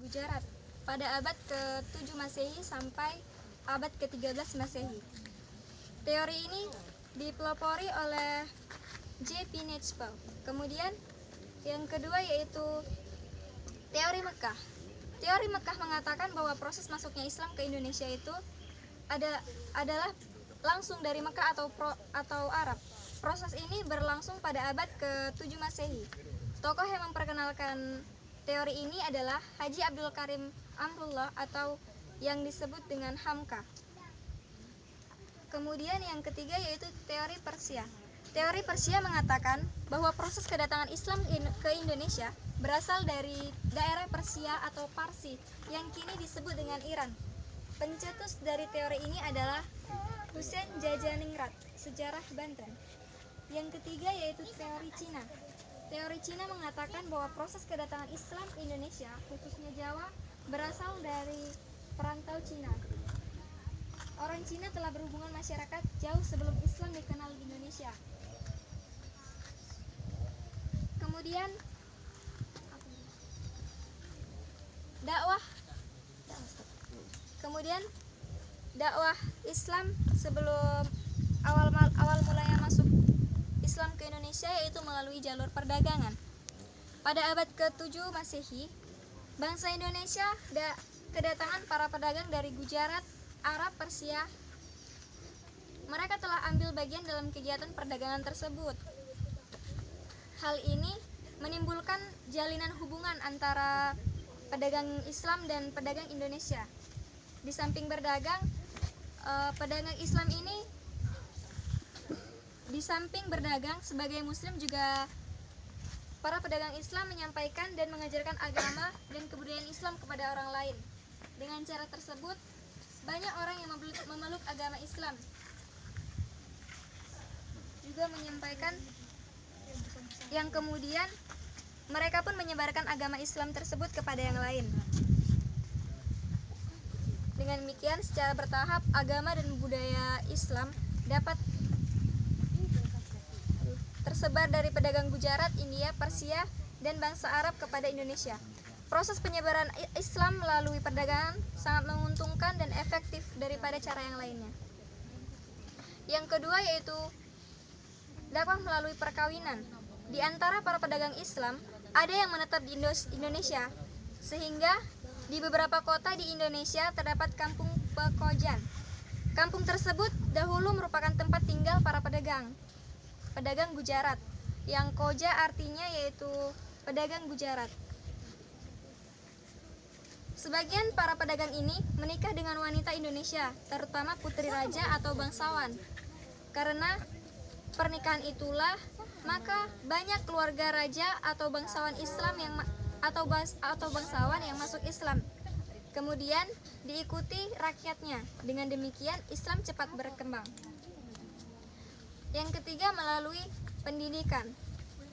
Gujarat pada abad ke-7 Masehi sampai abad ke-13 Masehi. Teori ini dipelopori oleh J.P. Netzpel. Kemudian yang kedua yaitu teori Mekah. Teori Mekah mengatakan bahwa proses masuknya Islam ke Indonesia itu adalah langsung dari Mekah atau Arab. Proses ini berlangsung pada abad ke-7 Masehi. Tokoh yang memperkenalkan teori ini adalah Haji Abdul Karim Amrullah atau yang disebut dengan Hamka. Kemudian yang ketiga yaitu teori Persia. Teori Persia mengatakan bahwa proses kedatangan Islam ke Indonesia berasal dari daerah Persia atau Parsi yang kini disebut dengan Iran. Pencetus dari teori ini adalah Husain Jajaningrat, Sejarah Banten. Yang ketiga yaitu teori Cina. Teori Cina mengatakan bahwa proses kedatangan Islam ke Indonesia, khususnya Jawa, berasal dari perantau Cina. Orang Cina telah berhubungan masyarakat jauh sebelum Islam dikenal di Indonesia. Kemudian dakwah Islam sebelum awal mulanya masuk Islam ke Indonesia yaitu melalui jalur perdagangan. Pada abad ke-7 Masehi, bangsa Indonesia kedatangan para pedagang dari Gujarat, Arab, Persia. Mereka telah ambil bagian dalam kegiatan perdagangan tersebut. Hal ini menimbulkan jalinan hubungan antara pedagang Islam dan pedagang Indonesia. Di samping berdagang, pedagang Islam ini di samping berdagang sebagai Muslim juga para pedagang Islam menyampaikan dan mengajarkan agama dan kebudayaan Islam kepada orang lain. Dengan cara tersebut, banyak orang yang memeluk agama Islam juga menyampaikan, yang kemudian mereka pun menyebarkan agama Islam tersebut kepada yang lain. Dengan demikian, secara bertahap agama dan budaya Islam dapat tersebar dari pedagang Gujarat, India, Persia, dan bangsa Arab kepada Indonesia. Proses penyebaran Islam melalui perdagangan sangat menguntungkan dan efektif daripada cara yang lainnya. Yang kedua yaitu dakwah melalui perkawinan. Di antara para pedagang Islam, ada yang menetap di Indonesia, sehingga di beberapa kota di Indonesia terdapat kampung pekojan. Kampung tersebut dahulu merupakan tempat tinggal para pedagang Gujarat, yang koja artinya yaitu pedagang Gujarat. Sebagian para pedagang ini menikah dengan wanita Indonesia, terutama putri raja atau bangsawan. Karena pernikahan itulah maka banyak keluarga raja atau bangsawan Islam atau bangsawan yang masuk Islam. Kemudian diikuti rakyatnya. Dengan demikian Islam cepat berkembang. Yang ketiga melalui pendidikan.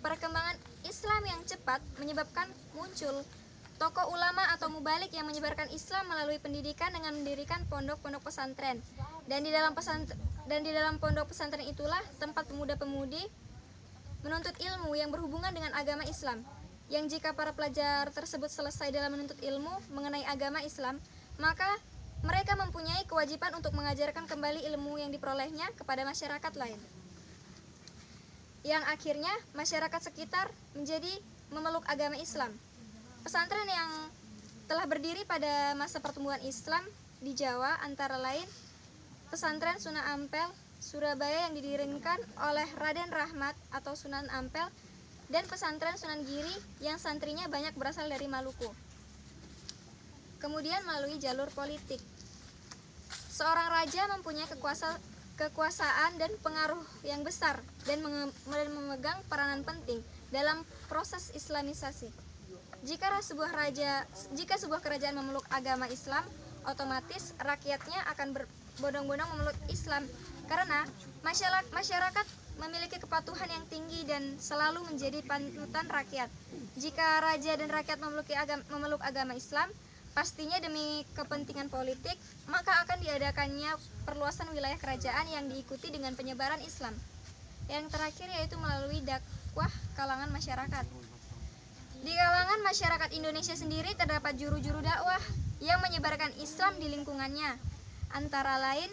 Perkembangan Islam yang cepat menyebabkan muncul tokoh ulama atau mubalik yang menyebarkan Islam melalui pendidikan dengan mendirikan pondok-pondok pesantren. Dan di dalam pondok pesantren itulah tempat pemuda-pemudi menuntut ilmu yang berhubungan dengan agama Islam. Yang jika para pelajar tersebut selesai dalam menuntut ilmu mengenai agama Islam, maka mereka mempunyai kewajiban untuk mengajarkan kembali ilmu yang diperolehnya kepada masyarakat lain. Yang akhirnya masyarakat sekitar menjadi memeluk agama Islam. Pesantren yang telah berdiri pada masa pertumbuhan Islam di Jawa antara lain Pesantren Sunan Ampel, Surabaya yang didirikan oleh Raden Rahmat atau Sunan Ampel, dan Pesantren Sunan Giri yang santrinya banyak berasal dari Maluku. Kemudian melalui jalur politik. Seorang raja mempunyai kekuasaan dan pengaruh yang besar dan memegang peranan penting dalam proses Islamisasi. Jika sebuah kerajaan memeluk agama Islam, otomatis rakyatnya akan berbondong-bondong memeluk Islam karena masyarakat memiliki kepatuhan yang tinggi dan selalu menjadi panutan rakyat. Jika raja dan rakyat memeluk agama Islam, pastinya demi kepentingan politik, maka akan diadakannya perluasan wilayah kerajaan yang diikuti dengan penyebaran Islam. Yang terakhir yaitu melalui dakwah kalangan masyarakat. Di kalangan masyarakat Indonesia sendiri terdapat juru-juru dakwah yang menyebarkan Islam di lingkungannya. Antara lain,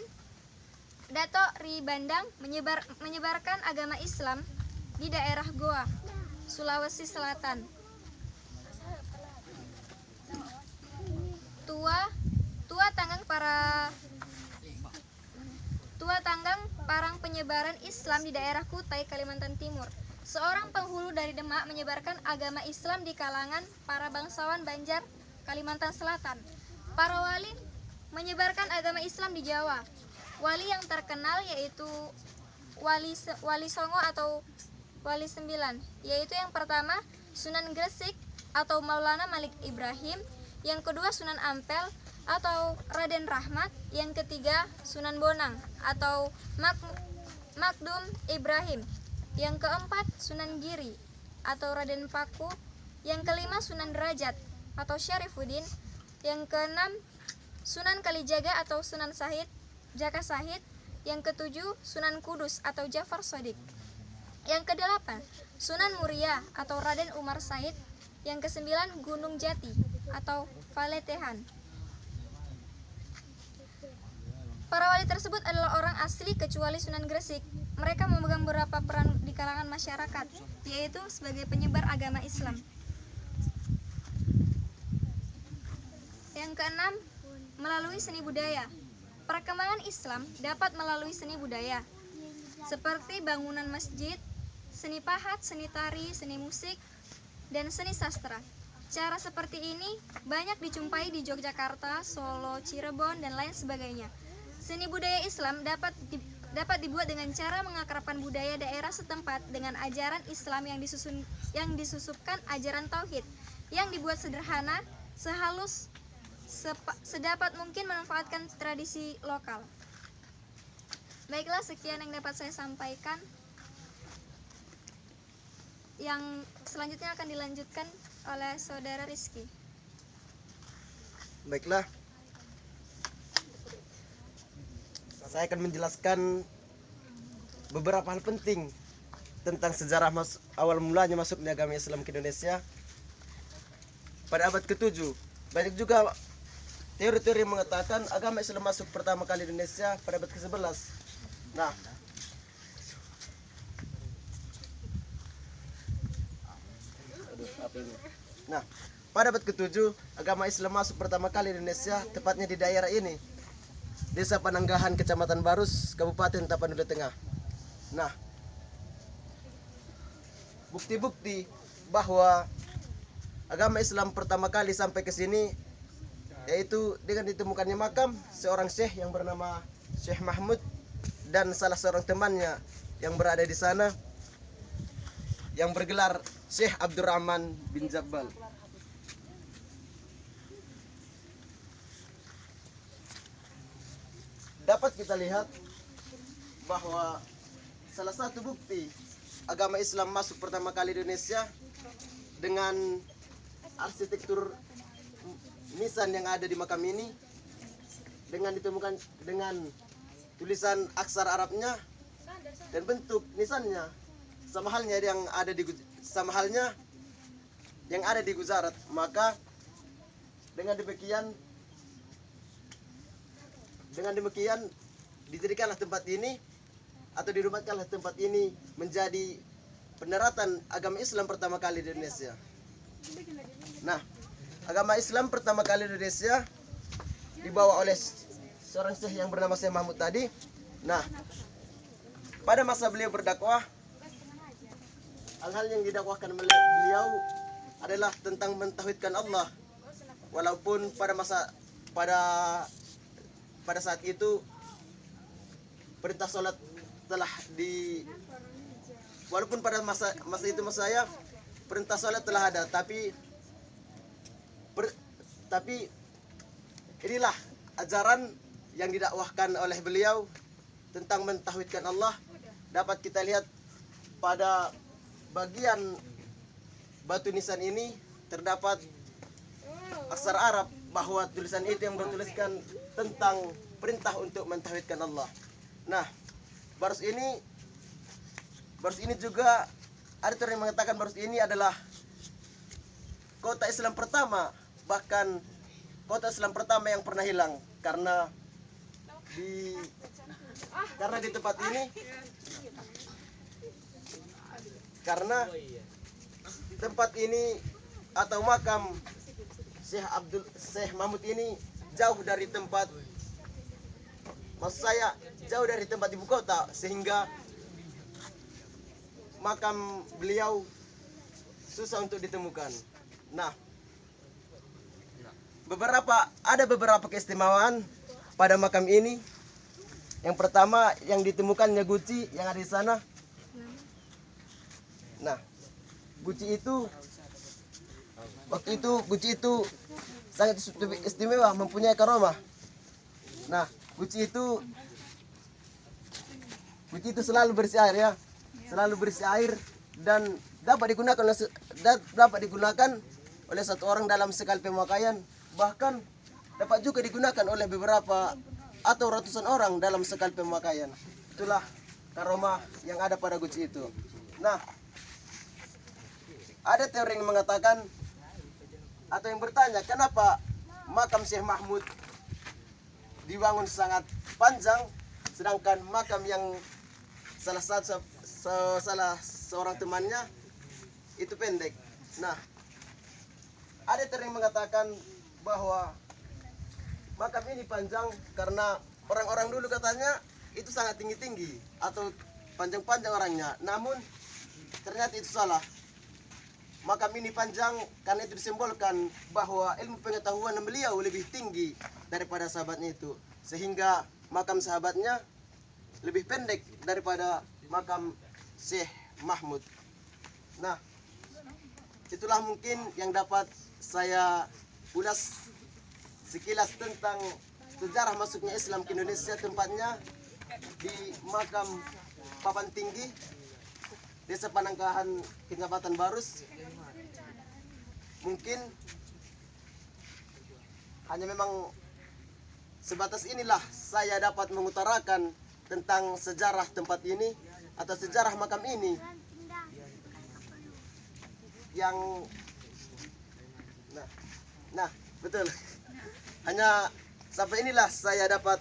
Dato' Ri Bandang menyebarkan agama Islam di daerah Goa, Sulawesi Selatan. Tua Tanggang Parang penyebaran Islam di daerah Kutai, Kalimantan Timur. Seorang penghulu dari Demak menyebarkan agama Islam di kalangan para bangsawan Banjar, Kalimantan Selatan. Para wali menyebarkan agama Islam di Jawa. Wali yang terkenal yaitu Wali Songo atau Wali Sembilan, yaitu yang pertama Sunan Gresik atau Maulana Malik Ibrahim, yang kedua Sunan Ampel atau Raden Rahmat, yang ketiga Sunan Bonang atau Makdum Ibrahim, yang keempat Sunan Giri atau Raden Paku, yang kelima Sunan Derajat atau Syarifuddin, yang keenam Sunan Kalijaga atau Sunan Jaka Sahid, yang ketujuh Sunan Kudus atau Jafar Shadiq, yang kedelapan Sunan Muria atau Raden Umar Said, yang kesembilan Gunung Jati atau Valetehan. Para wali tersebut adalah orang asli kecuali Sunan Gresik. Mereka memegang beberapa peran di kalangan masyarakat, yaitu sebagai penyebar agama Islam. Yang keenam, melalui seni budaya. Perkembangan Islam dapat melalui seni budaya, seperti bangunan masjid, seni pahat, seni tari, seni musik, dan seni sastra. Cara seperti ini banyak dijumpai di Yogyakarta, Solo, Cirebon, dan lain sebagainya. Seni budaya Islam dapat dibuat dengan cara mengakrabkan budaya daerah setempat dengan ajaran Islam yang disusupkan ajaran tauhid, yang dibuat sederhana, sehalus, sedapat mungkin memanfaatkan tradisi lokal. Baiklah, sekian yang dapat saya sampaikan. Yang selanjutnya akan dilanjutkan oleh Saudara Rizky. Baiklah, saya akan menjelaskan beberapa hal penting tentang sejarah awal mulanya masuknya agama Islam ke Indonesia pada abad ke-7. Banyak juga teori-teori yang mengatakan agama Islam masuk pertama kali di Indonesia pada abad ke-11. Nah, pada abad ke-7 agama Islam masuk pertama kali di Indonesia, tepatnya di daerah ini, Desa Pananggahan, Kecamatan Barus, Kabupaten Tapanuli Tengah. Nah, bukti-bukti bahwa agama Islam pertama kali sampai ke sini yaitu dengan ditemukannya makam seorang syekh yang bernama Syekh Mahmud dan salah seorang temannya yang berada di sana yang bergelar Syekh Abdurrahman bin Jabbal. Dapat kita lihat bahwa salah satu bukti agama Islam masuk pertama kali di Indonesia dengan arsitektur nisan yang ada di makam ini, dengan ditemukan dengan tulisan aksara Arabnya dan bentuk nisannya sama halnya yang ada di Gujarat. Maka dengan demikian didirikanlah tempat ini atau dirumatkanlah tempat ini menjadi pendaratan agama Islam pertama kali di Indonesia. Nah, agama Islam pertama kali di Indonesia dibawa oleh seorang syekh yang bernama Syekh Mahmud tadi. Nah, pada masa beliau berdakwah, hal-hal yang didakwahkan oleh beliau adalah tentang mentauhidkan Allah. Walaupun pada saat itu perintah sholat walaupun pada masa itu saya perintah sholat telah ada, tapi inilah ajaran yang didakwahkan oleh beliau tentang mentauhidkan Allah. Dapat kita lihat pada bagian batu nisan ini terdapat aksara Arab, bahwa tulisan itu yang bertuliskan tentang perintah untuk mentauhidkan Allah. Nah, barus ini juga ada yang mengatakan barus ini adalah kota Islam pertama, bahkan kota Islam pertama yang pernah hilang karena di tempat ini, karena tempat ini atau makam Syekh Mahmud ini jauh dari tempat, maksud saya jauh dari tempat ibu kota, sehingga makam beliau susah untuk ditemukan. Nah, ada beberapa keistimewaan pada makam ini. Yang pertama, yang ditemukannya guci yang ada di sana. Nah, guci itu waktu itu guci itu sangat istimewa, mempunyai karomah. Nah, guci itu selalu bersih air ya, selalu bersih air, dan dapat digunakan oleh satu orang dalam sekali pemakaian, bahkan dapat juga digunakan oleh beberapa atau ratusan orang dalam sekali pemakaian. Itulah karomah yang ada pada guci itu. Nah, ada teori yang mengatakan atau yang bertanya, kenapa makam Syekh Mahmud dibangun sangat panjang, sedangkan makam yang salah seorang temannya itu pendek. Nah, ada teori yang mengatakan bahwa makam ini panjang karena orang-orang dulu katanya itu sangat tinggi-tinggi atau panjang-panjang orangnya. Namun ternyata itu salah. Makam ini panjang karena itu disimbolkan bahwa ilmu pengetahuan beliau lebih tinggi daripada sahabatnya itu, sehingga makam sahabatnya lebih pendek daripada makam Syekh Mahmud. Nah, itulah mungkin yang dapat saya ulas sekilas tentang sejarah masuknya Islam ke Indonesia, tempatnya di makam Papan Tinggi, Desa Panangkahan, Kecamatan Barus. Mungkin hanya memang sebatas inilah saya dapat mengutarakan tentang sejarah tempat ini atau sejarah makam ini yang nah betul, hanya sampai inilah saya dapat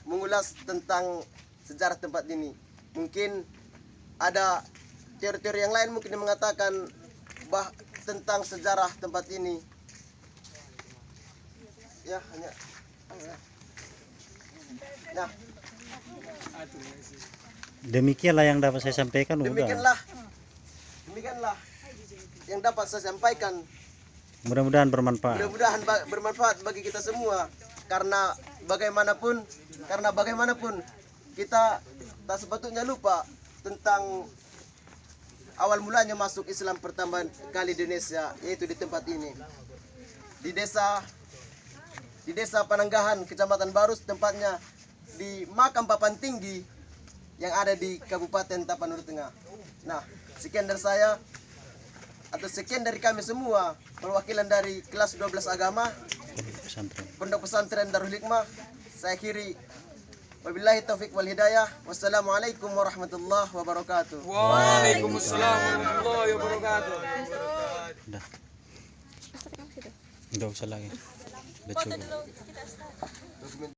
mengulas tentang sejarah tempat ini. Mungkin ada teori-teori yang lain mungkin yang mengatakan tentang sejarah tempat ini. Ya, hanya nah, demikianlah yang dapat saya sampaikan. Demikianlah yang dapat saya sampaikan. Mudah-mudahan bermanfaat. Mudah-mudahan bermanfaat bagi kita semua, karena bagaimanapun kita tak sepatutnya lupa tentang awal mulanya masuk Islam pertama kali di Indonesia, yaitu di tempat ini, di desa Pananggahan, Kecamatan Barus, tempatnya di makam Papan Tinggi yang ada di Kabupaten Tapanuli Tengah. Nah, sekian dari saya, atau sekian dari kami semua, perwakilan dari kelas 12 agama Pondok Pesantren Darul Hikmah. Saya akhiri, wabillahi taufik wal hidayah. Wassalamualaikum warahmatullahi wabarakatuh. Waalaikumsalam warahmatullahi wabarakatuh. Udah usah lagi. Udah cukup.